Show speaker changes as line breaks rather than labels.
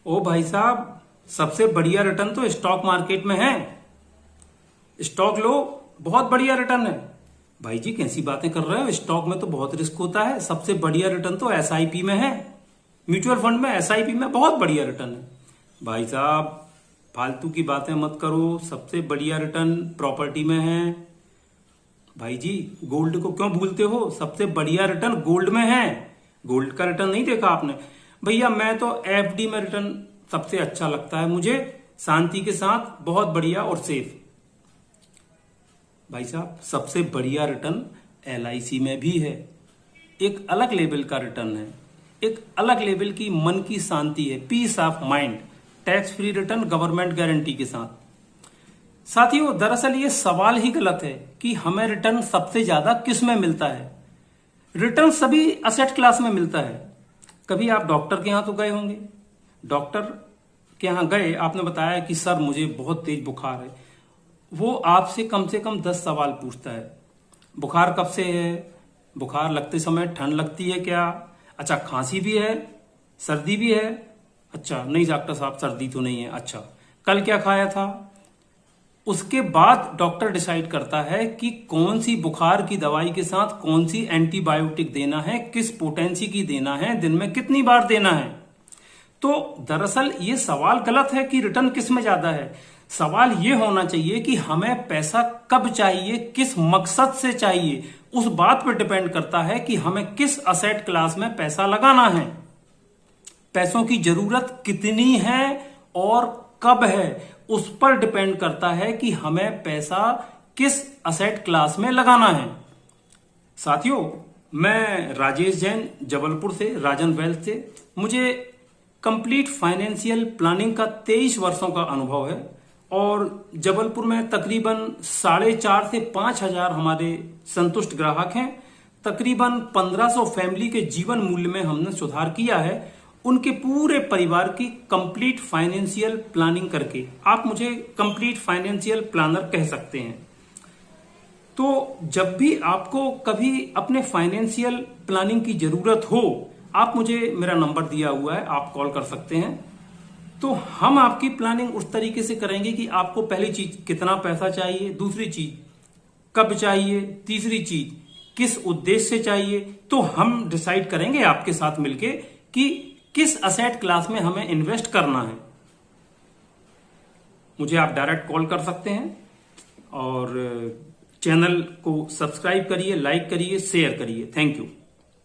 ओ भाई साहब, सबसे बढ़िया रिटर्न तो स्टॉक मार्केट में है। स्टॉक लो, बहुत बढ़िया रिटर्न है। भाई जी कैसी बातें कर रहे हो, स्टॉक में तो बहुत रिस्क होता है। सबसे बढ़िया रिटर्न तो एसआईपी में है। म्यूचुअल फंड में एसआईपी में बहुत बढ़िया रिटर्न है। भाई साहब फालतू की बातें मत करो, सबसे बढ़िया रिटर्न प्रॉपर्टी में है। भाई जी गोल्ड को क्यों भूलते हो, सबसे बढ़िया रिटर्न गोल्ड में है। गोल्ड का रिटर्न नहीं देखा आपने? भैया मैं तो एफडी में रिटर्न सबसे अच्छा लगता है मुझे, शांति के साथ, बहुत बढ़िया और सेफ। भाई साहब सबसे बढ़िया रिटर्न एलआईसी में भी है। एक अलग लेवल का रिटर्न है, एक अलग लेवल की मन की शांति है, peace of mind, tax free return government guarantee के साथ। साथियों दरअसल ये सवाल ही गलत है कि हमें रिटर्न सबसे ज्यादा किस में मिलता है। रिटर्न सभी असेट क्लास में मिलता है। कभी आप डॉक्टर के यहां तो गए होंगे, डॉक्टर के यहां गए, आपने बताया कि सर मुझे बहुत तेज बुखार है। वो आपसे कम से कम 10 सवाल पूछता है। बुखार कब से है, बुखार लगते समय ठंड लगती है क्या, अच्छा खांसी भी है, सर्दी भी है, अच्छा नहीं डॉक्टर साहब सर्दी तो नहीं है, अच्छा कल क्या खाया था। उसके बाद डॉक्टर डिसाइड करता है कि कौन सी बुखार की दवाई के साथ कौन सी एंटीबायोटिक देना है, किस पोटेंसी की देना है, दिन में कितनी बार देना है। तो दरअसल ये सवाल गलत है कि रिटर्न किस में ज्यादा है। सवाल ये होना चाहिए कि हमें पैसा कब चाहिए, किस मकसद से चाहिए। उस बात पर डिपेंड करता है कि हमें किस असेट क्लास में पैसा लगाना है, पैसों की जरूरत कितनी है और कब है। उस पर डिपेंड करता है कि हमें पैसा किस असेट क्लास में लगाना है। साथियों मैं राजेश जैन जबलपुर से, राजन वेल्थ से। मुझे कंप्लीट फाइनेंशियल प्लानिंग का 23 वर्षों का अनुभव है और जबलपुर में तकरीबन 4,500 से 5,000 हमारे संतुष्ट ग्राहक हैं। तकरीबन 1,500 फैमिली के जीवन मूल्य में हमने सुधार किया है। उनके पूरे परिवार की कंप्लीट फाइनेंशियल प्लानिंग करके आप मुझे कंप्लीट फाइनेंशियल प्लानर कह सकते हैं। तो जब भी आपको कभी अपने फाइनेंशियल प्लानिंग की जरूरत हो, आप मुझे, मेरा नंबर दिया हुआ है, आप कॉल कर सकते हैं। तो हम आपकी प्लानिंग उस तरीके से करेंगे कि आपको पहली चीज कितना पैसा चाहिए, दूसरी चीज कब चाहिए, तीसरी चीज किस उद्देश्य से चाहिए। तो हम डिसाइड करेंगे आपके साथ मिलके कि किस असेट क्लास में हमें इन्वेस्ट करना है। मुझे आप डायरेक्ट कॉल कर सकते हैं और चैनल को सब्सक्राइब करिए, लाइक करिए, शेयर करिए। Thank you.